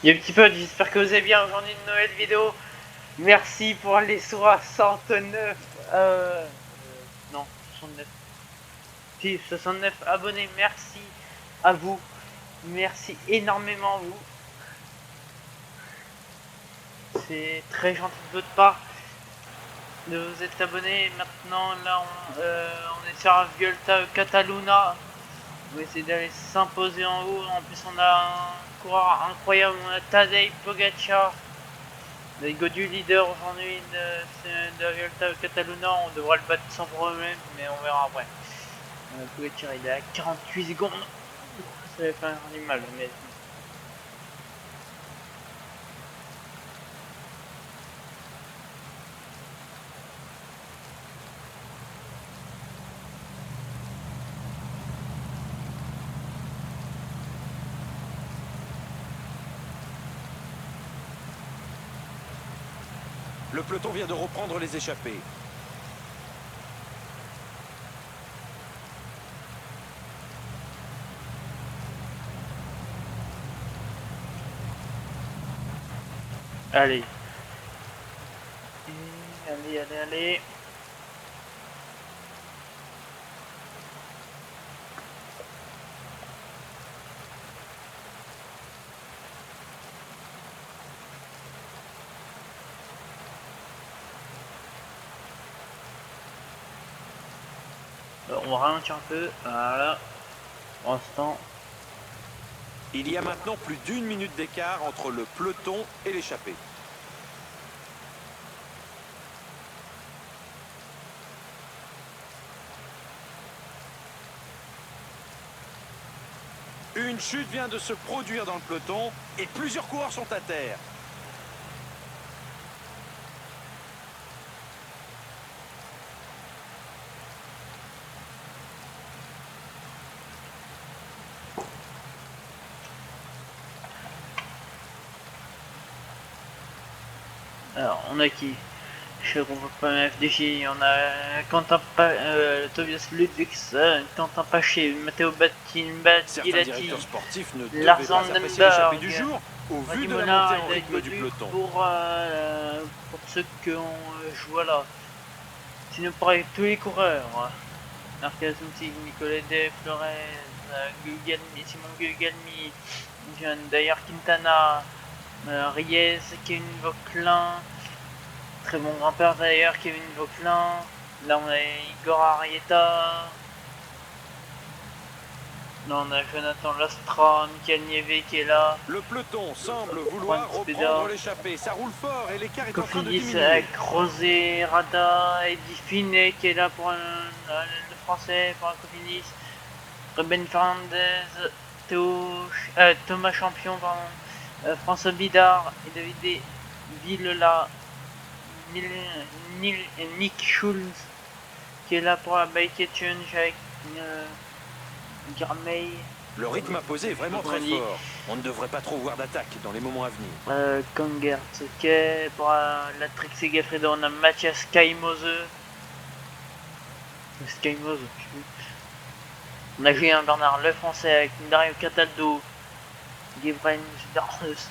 Il y a un petit peu, j'espère que vous allez bien aujourd'hui une nouvelle vidéo. Merci pour les 69 non 69 si 69 abonnés, merci à vous, merci énormément à vous, c'est très gentil de votre part de vous être abonné. Maintenant là on est sur Vuelta Catalunya, on va essayer d'aller s'imposer en haut. En plus on a un coureur incroyable, on a Tadej Pogacar. Les go du leader aujourd'hui de la Vuelta Catalunya, on devra le battre sans problème, mais on verra après. Pogacar il est à 48 secondes, ça va faire du mal, mais... Le peloton vient de reprendre les échappées. Allez. Allez. On va ralentir un peu, voilà. Pour l'instant. Il y a maintenant plus d'1 minute d'écart entre le peloton et l'échappée. Une chute vient de se produire dans le peloton et plusieurs coureurs sont à terre. Alors, on a qui? Je comprends pas FDJ, on a Quentin Tobias Ludvigsson, Quentin Paché, Matteo Certains Battilati, directeurs sportifs ne devaient Lars pas apprécier l'échappée du Andenberg, jour au vu de la Radimola montée en et rythme du peloton. pour ceux qui ont joué là. Sinon pour tous les coureurs, Marquez, Nicolas De Flores, Gugelmi, Simon Gugelmi, d'ailleurs Quintana, Ries, Kevin Vauquelin, très bon grimpeur d'ailleurs, Kevin Vauquelin. Là on a Igor Arieta. Là on a Jonathan Lastra, Michael Nieve qui est là. Le peloton semble vouloir reprendre l'échappée. Ça roule fort et l'écart est en train de Cofidis diminuer. avec Rosé, Rada, Eddie Finet qui est là pour le français, pour un Cofidis. Ruben Fernandez, Thomas Champion, pardon, François Bidard et David Villela, Nick Schulz qui est là pour la Bike Challenge avec Garmey. Le rythme imposé est vraiment très fort. On ne devrait pas trop voir d'attaque dans les moments à venir. Kangert, ok. Pour la Trixie Gaffredo, on a Mathias Skymose. Skymose, je sais plus. On a Julien Bernard, le français, avec Dario Cataldo, Gebrand, je sais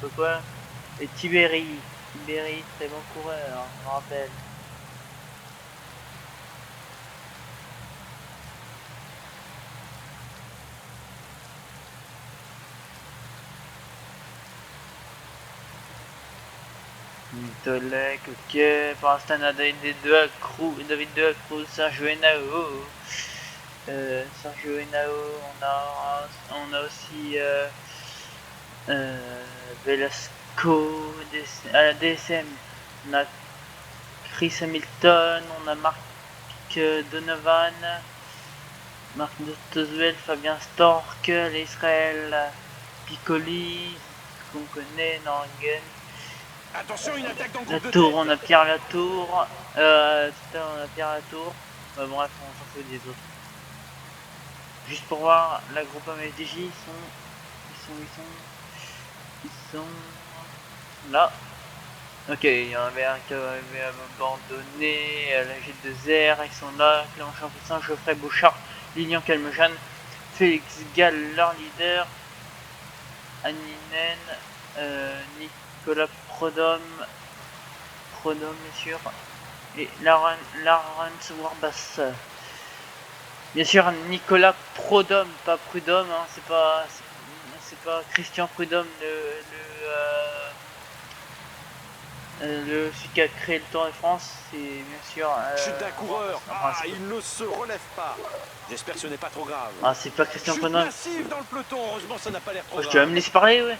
pas quoi. Et Tiberi, très bon coureur, je me rappelle. Tolek, ok. Pour l'instant, on a David De Cruz, Sergio Henao. Sergio Henao, on a aussi Velasco à la DSM. On a Chris Hamilton, on a Marc Donovan, Marc Tozuel, Fabien Stork, l'Israël Piccoli, qu'on connaît, Norgen. Attention, une attaque dans le groupe de Latour, tête. on a Pierre Latour. On a Pierre Latour. Bref, on s'en fout des autres. Juste pour voir, la groupe MFDJ, ils sont là. Ok, il y en avait un qui avait abandonné, la G2R, ils sont là. Clément Champussin, Geoffrey Bouchard, Lilian Calmejane, Félix Gall, leur leader. Anninen, Nicolas Prodhomme, bien sûr, et Laurence Warbas. Bien sûr, Nicolas Prodhomme, pas Prudhomme, hein, c'est pas Christian Prudhomme, celui qui a créé le Tour de France, c'est bien sûr. Chute d'un coureur. Il ne se relève pas. J'espère que ce n'est pas trop grave. Ah, c'est pas Christian Chute Prudhomme. massive dans le peloton. Heureusement, ça n'a pas l'air trop grave. Tu vas me laisser parler, ouais.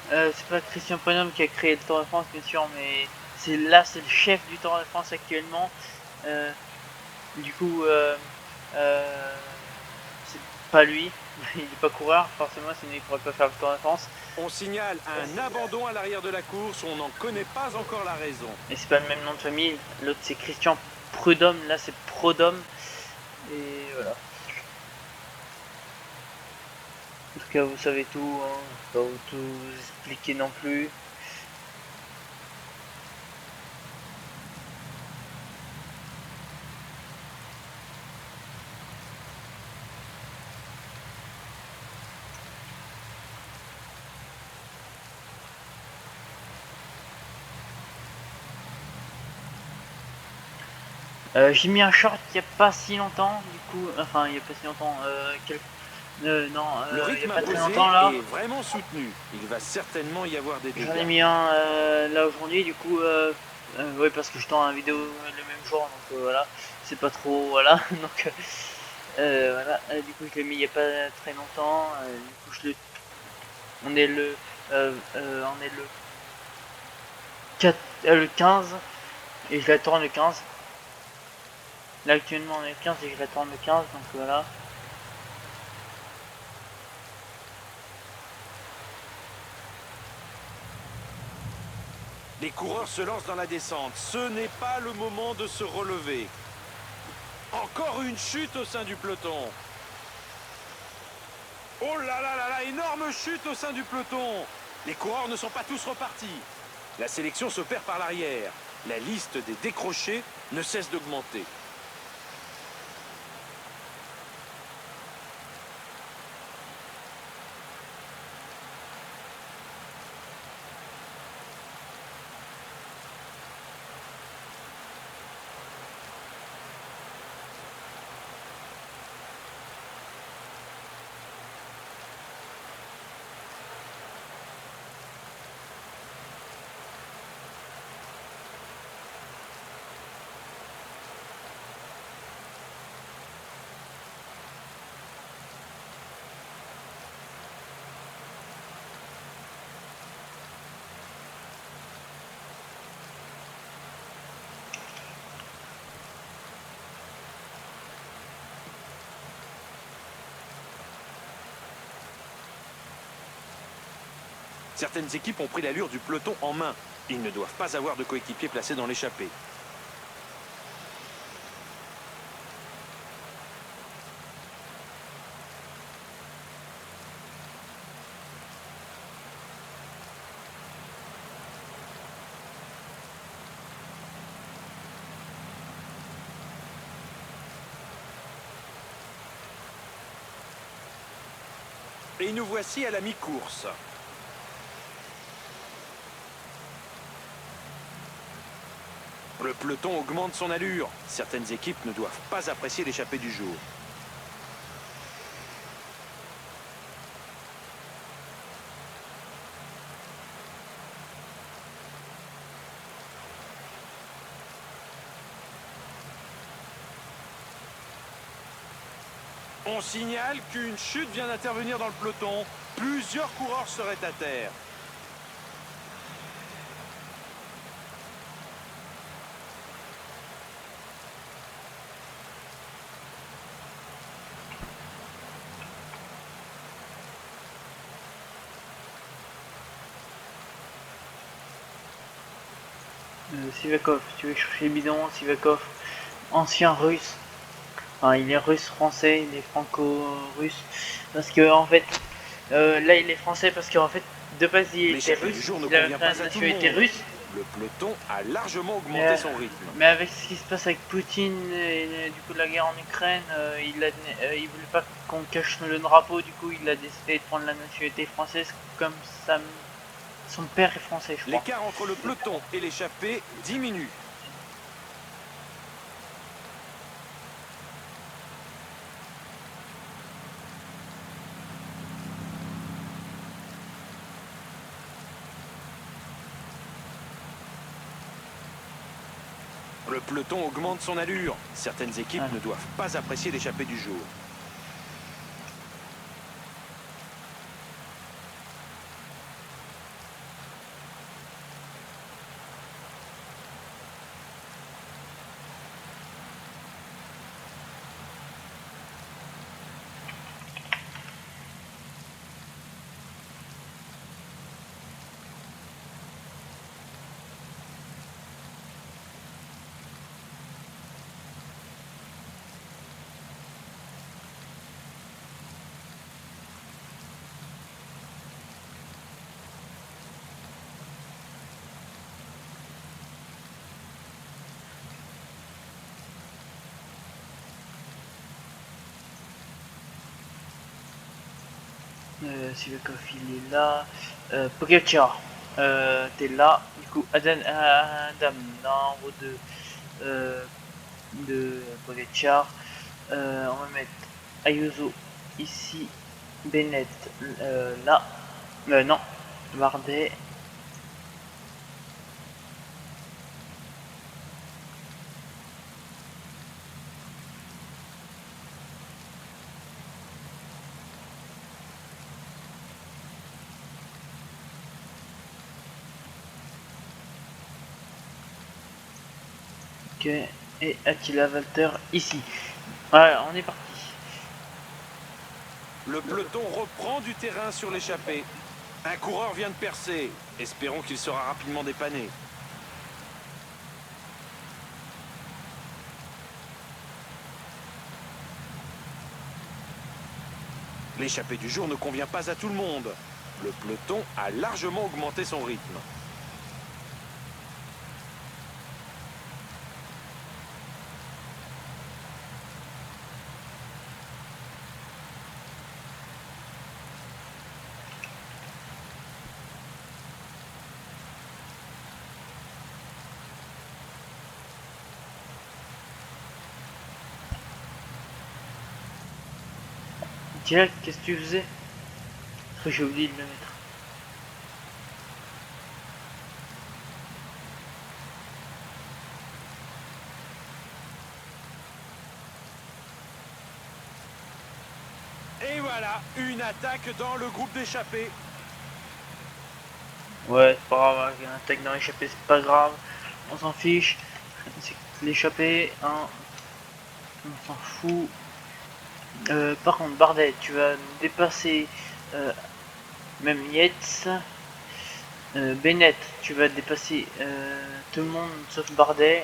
C'est pas Christian Prudhomme qui a créé le Tour de France, bien sûr, mais c'est le chef du Tour de France actuellement. Du coup, c'est pas lui. Il est pas coureur, forcément, sinon il pourrait pas faire le Tour de France. On signale un abandon à l'arrière de la course, on n'en connaît pas encore la raison. Et c'est pas le même nom de famille, l'autre c'est Christian Prudhomme, là c'est Prodhomme. Et voilà. En tout cas, vous savez tout, hein. Je vais pas vous tout expliquer non plus. J'ai mis un short il n'y a pas si longtemps, du coup, enfin il n'y a pas si longtemps, non, le il rythme n'y a pas très imposé longtemps là. est vraiment soutenu. Il va certainement y avoir des dégâts. J'en ai mis un là aujourd'hui, du coup, oui parce que je tourne la vidéo le même jour, donc voilà, c'est pas trop, voilà, donc voilà, du coup je l'ai mis il n'y a pas très longtemps, du coup on est le 4, le 15, et je la tourne le 15. Là actuellement on est le 15 et je la tourne le 15, donc voilà. Les coureurs se lancent dans la descente. Ce n'est pas le moment de se relever. Encore une chute au sein du peloton. Oh là là là là, énorme chute au sein du peloton. Les coureurs ne sont pas tous repartis. La sélection se perd par l'arrière. La liste des décrochés ne cesse d'augmenter. Certaines équipes ont pris l'allure du peloton en main. Ils ne doivent pas avoir de coéquipiers placés dans l'échappée. Et nous voici à la mi-course. Le peloton augmente son allure. Certaines équipes ne doivent pas apprécier l'échappée du jour. On signale qu'une chute vient d'intervenir dans le peloton. Plusieurs coureurs seraient à terre. Sivakov, tu veux chercher le bidon, Sivakov, ancien russe. Enfin, il est russe-français, il est franco-russe. Parce que en fait, là il est français parce qu'en fait, de base il était russe, il avait la nationalité russe. Le peloton a largement augmenté Mais, son rythme. mais avec ce qui se passe avec Poutine et du coup la guerre en Ukraine, il voulait pas qu'on cache le drapeau, du coup il a décidé de prendre la nationalité française comme son père est français, je crois. L'écart entre le peloton et l'échappée diminue. Le peloton augmente son allure. Certaines équipes ne doivent pas apprécier l'échappée du jour. Sivakov il est là. Pogacar, t'es là. Du coup, Adam numéro 2 de Pogacar. On va mettre Ayuso ici. Bennett là. Non, Bardet. Ok, et Attila Walter ici. Voilà, on est parti. Le peloton reprend du terrain sur l'échappée. Un coureur vient de percer. Espérons qu'il sera rapidement dépanné. L'échappée du jour ne convient pas à tout le monde. Le peloton a largement augmenté son rythme. Direct, qu'est-ce que tu faisais? Parce que j'ai oublié de le mettre. Et voilà, une attaque dans le groupe d'échappée. Ouais, c'est pas grave, il y a un attaque dans l'échappée, c'est pas grave. On s'en fiche. C'est l'échappée, hein. On s'en fout. Par contre, Bardet, tu vas dépasser même Yates. Bennett, tu vas dépasser tout le monde sauf Bardet.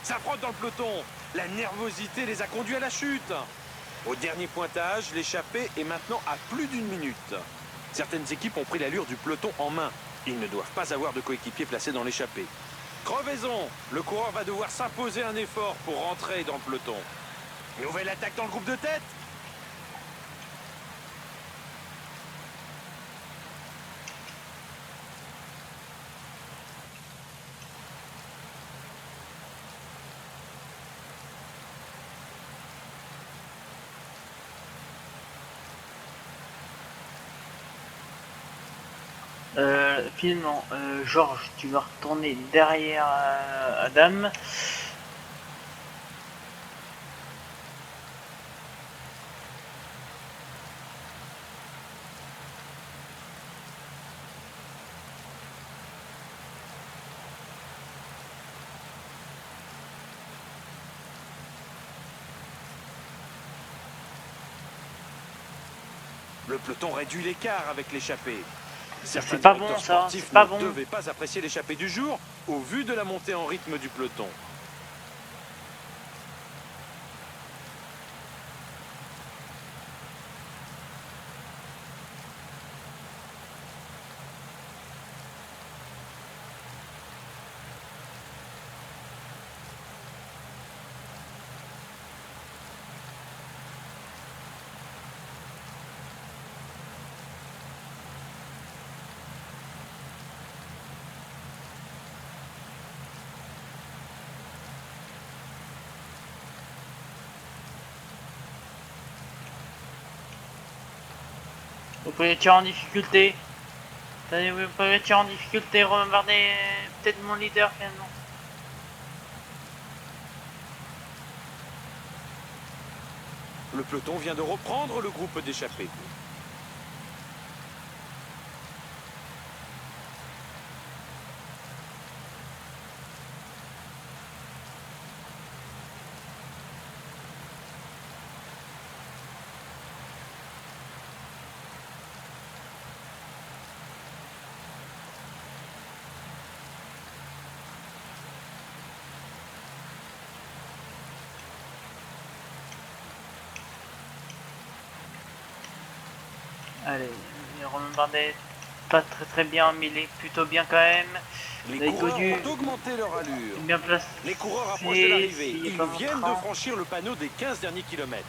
Ça frotte dans le peloton. La nervosité les a conduits à la chute. Au dernier pointage, l'échappée est maintenant à plus d'une minute. Certaines équipes ont pris l'allure du peloton en main. Ils ne doivent pas avoir de coéquipier placé dans l'échappée. Crevaison, le coureur va devoir s'imposer un effort pour rentrer dans le peloton. Nouvelle attaque dans le groupe de tête. Finalement, Georges, tu vas retourner derrière Adam. Le peloton réduit l'écart avec l'échappée. Certains C'est pas bon directeurs ça, sportifs c'est pas ne bon. devaient pas apprécier l'échappée du jour au vu de la montée en rythme du peloton. Vous pouvez tirer en difficulté. Attendez, vous pouvez tirer en difficulté, Romain Bardet est peut-être mon leader finalement. Le peloton vient de reprendre le groupe d'échappés. Allez, Romain Bardet, pas très bien, mais il est plutôt bien quand même. Les coureurs Godu ont augmenté leur allure. bien placé. Les coureurs approchent de l'arrivée. s'il est Ils pas viennent de montrant. franchir le panneau des 15 derniers kilomètres.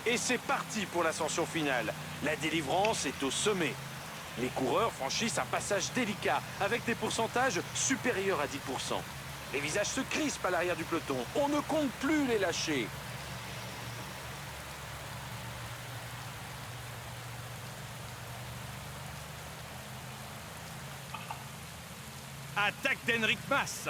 Et c'est parti pour l'ascension finale. La délivrance est au sommet. Les coureurs franchissent un passage délicat avec des pourcentages supérieurs à 10%. Les visages se crispent à l'arrière du peloton. On ne compte plus les lâcher. Attaque d'Henrik Mas.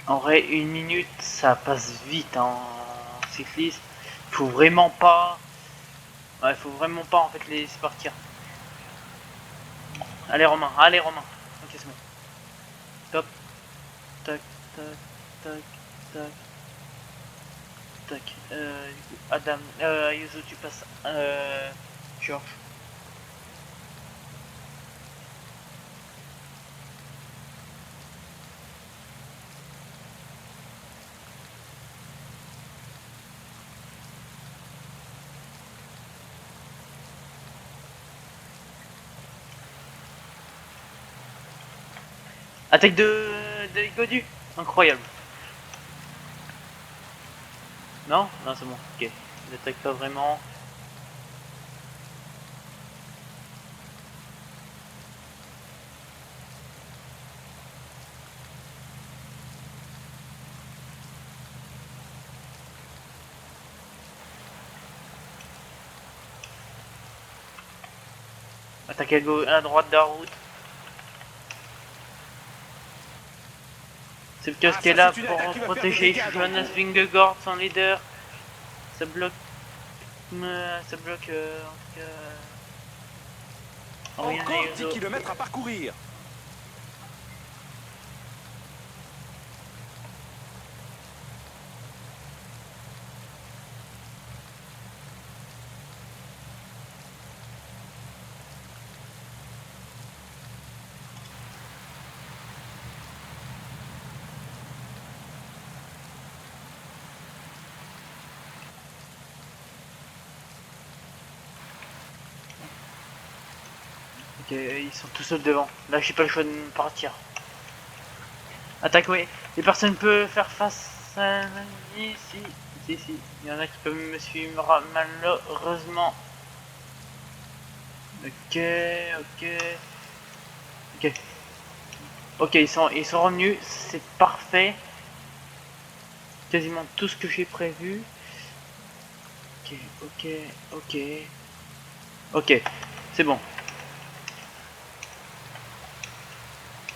En vrai, 1 minute, ça passe vite en cycliste. Faut vraiment pas. Ouais, faut vraiment pas en fait les laisser partir. Allez Romain, Ok, c'est bon. Top. Tac, tac, tac, tac. Tac. Du coup, Adam, Ayuso, tu passes. Georges. Attaque de Godu. Incroyable. Non, c'est bon. Ok. Il attaque pas vraiment. Attaque à droite de la route. C'est le kiosque qui est là pour protéger Jonas Vingegaard, son leader. Ça bloque. Ça bloque. Encore 10 kilomètres à parcourir. Ok, ils sont tous seuls devant. Là, j'ai pas le choix de partir. Attaque, oui. Les personnes peuvent faire face à si. Il y en a qui peuvent me suivre malheureusement. Ok. Ok. Ok, ils sont revenus, c'est parfait. Quasiment tout ce que j'ai prévu. Ok, ok, ok. Ok, c'est bon.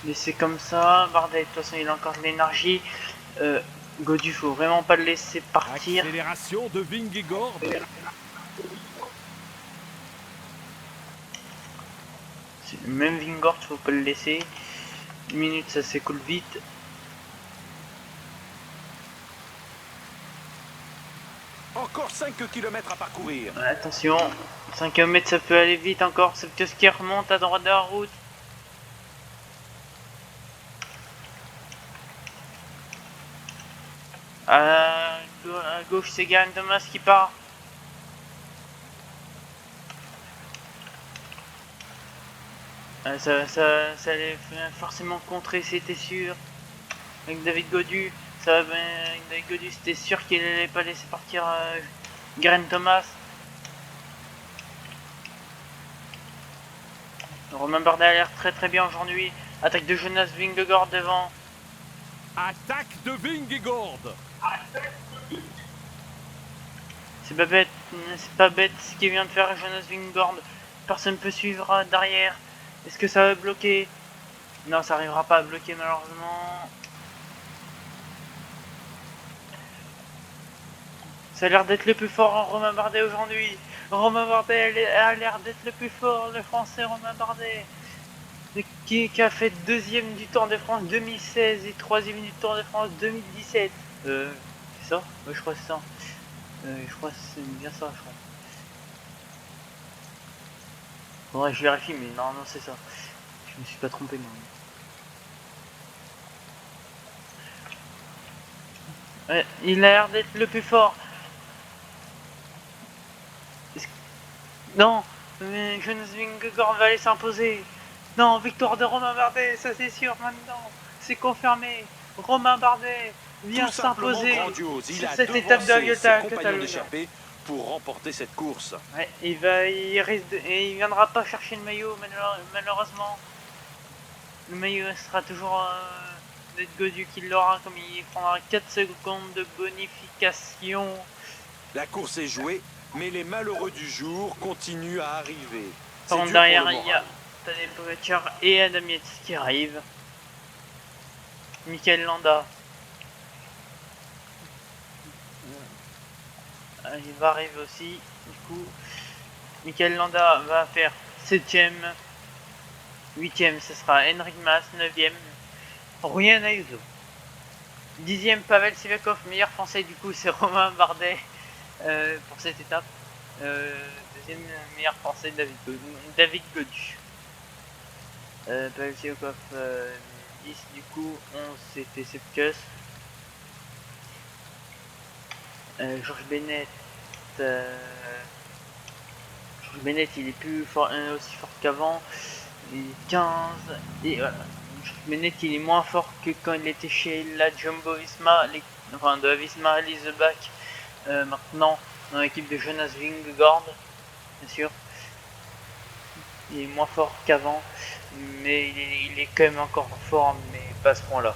Laissez comme ça. Bardet, de toute façon, il a encore de l'énergie. Godu, faut vraiment pas le laisser partir. Accélération de Vingegaard. Même Vingort, faut pas le laisser. Une minute, ça s'écoule vite. Encore 5 km à parcourir. Ouais, attention, 5 km ça peut aller vite encore. C'est peut-être ce qui remonte à droite de la route. À gauche, c'est Garen Thomas qui part. Ça allait forcément contrer, c'était sûr. Avec David Godu, avec David Godu, c'était sûr qu'il allait pas laisser partir Garen Thomas. Romain Bardet a l'air très bien aujourd'hui. Attaque de Jonas Vingegaard devant. Attaque de Vingegaard. C'est pas bête ce qu'il vient de faire Jonas Vingegaard. Personne peut suivre derrière. Est-ce que ça va bloquer? Non, ça arrivera pas à bloquer malheureusement. Ça a l'air d'être le plus fort en Romain Bardet aujourd'hui. Romain Bardet a l'air d'être le plus fort, le français Romain Bardet. Qui a fait deuxième du Tour de France 2016 et troisième du Tour de France 2017. C'est ça? Ouais, je crois que c'est ça. Je crois que c'est bien ça, je crois. Faudrait que je vérifie, mais non, c'est ça. Je me suis pas trompé, non. Ouais, il a l'air d'être le plus fort. Non, mais Jonas Vingegaard va aller s'imposer. Non, victoire de Romain Bardet, ça c'est sûr maintenant. C'est confirmé. Romain Bardet vient s'imposer sur cette étape de la Vuelta à Catalogne. Pour remporter cette course. Ouais, il viendra pas chercher le maillot malheureusement. Le maillot sera toujours d'être Godu qui l'aura, comme il prendra 4 secondes de bonification. La course est jouée, mais les malheureux du jour continuent à arriver. Par contre, derrière, il y a Tadej Pogacar et Adam Yates qui arrivent. Michael Landa. Il va arriver aussi. Du coup, Michael Landa va faire 7ème. 8ème, ce sera Henrik Mas. 9ème, Ryan Ayuso. 10ème, Pavel Sivakov, meilleur français. Du coup, c'est Romain Bardet pour cette étape. Deuxième meilleur français, David Godu. Pavel Sivakov 10, du coup 11 c'était Sepkus. Georges Bennett, il est plus fort, aussi fort qu'avant. Il est 15 et voilà. Georges Bennett il est moins fort que quand il était chez la Jumbo Visma, enfin de la Visma Leasebach. Maintenant dans l'équipe de Jonas Vingegaard, bien sûr. Il est moins fort qu'avant, mais il est quand même encore fort, mais pas à ce point là.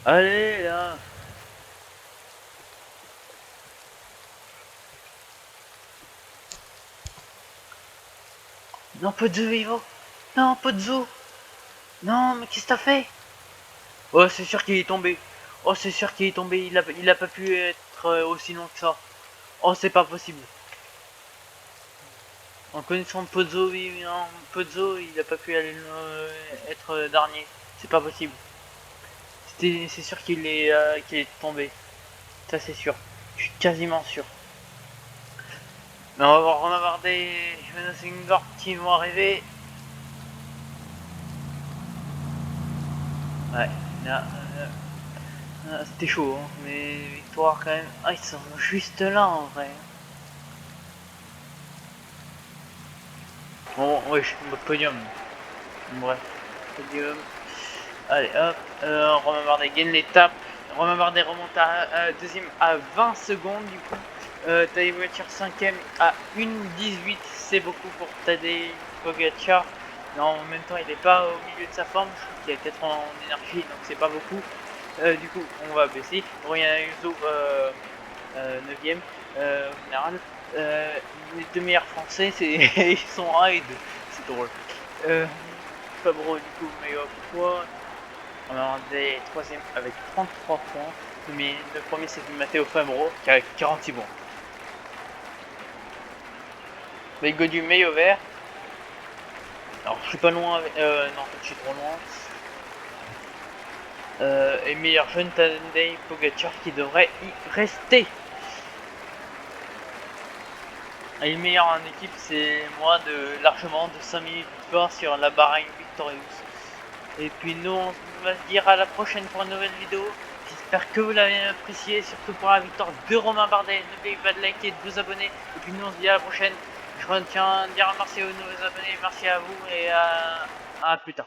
Allez là. Non, Pozzo, Ivo. Non, Pozzo. Non, mais qu'est-ce que t'as fait? Oh, c'est sûr qu'il est tombé. Oh, c'est sûr qu'il est tombé. Il a pas pu être aussi long que ça. Oh, c'est pas possible. En connaissant Pozzo, oui, non, Pozzo, il a pas pu aller être dernier. C'est pas possible. C'est sûr qu'il est tombé. Ça, c'est sûr. Je suis quasiment sûr. Mais on va voir Romain Bardet et Jonas Vingegaard qui vont arriver. Ouais, là, c'était chaud, hein, mais victoire quand même. Ah, ils sont juste là en vrai. Bon, ouais, podium. Bref, podium. Allez hop, Romain Bardet gagne l'étape. Romain Bardet remonte à deuxième à 20 secondes du coup. Tadej Pogacar 5ème à 1,18, c'est beaucoup pour Tadej Pogacar. Mais en même temps il n'est pas au milieu de sa forme, je trouve qu'il a 4 ans en énergie donc c'est pas beaucoup. Du coup on va baisser. Ryan Ayuso 9ème au général. Les deux meilleurs français ils sont 1 et 2, c'est drôle. Fabro du coup meilleur poids. On a des 3ème avec 33 points. Mais le premier c'est Matteo Fabro qui a 46 points. Mais Godu maillot vert. Alors je suis pas loin avec... non en fait je suis trop loin. Et meilleur jeune Tadej Pogacar qui devrait y rester. Et le meilleur en équipe c'est moi de largement de 5 minutes de victoire sur la Bahrain Victorious. Et puis nous on va se dire à la prochaine pour une nouvelle vidéo. J'espère que vous l'avez apprécié, surtout pour la victoire de Romain Bardet. N'oubliez pas de liker et de vous abonner. Et puis nous on se dit à la prochaine. Je retiens à dire merci aux nouveaux abonnés, merci à vous et à plus tard.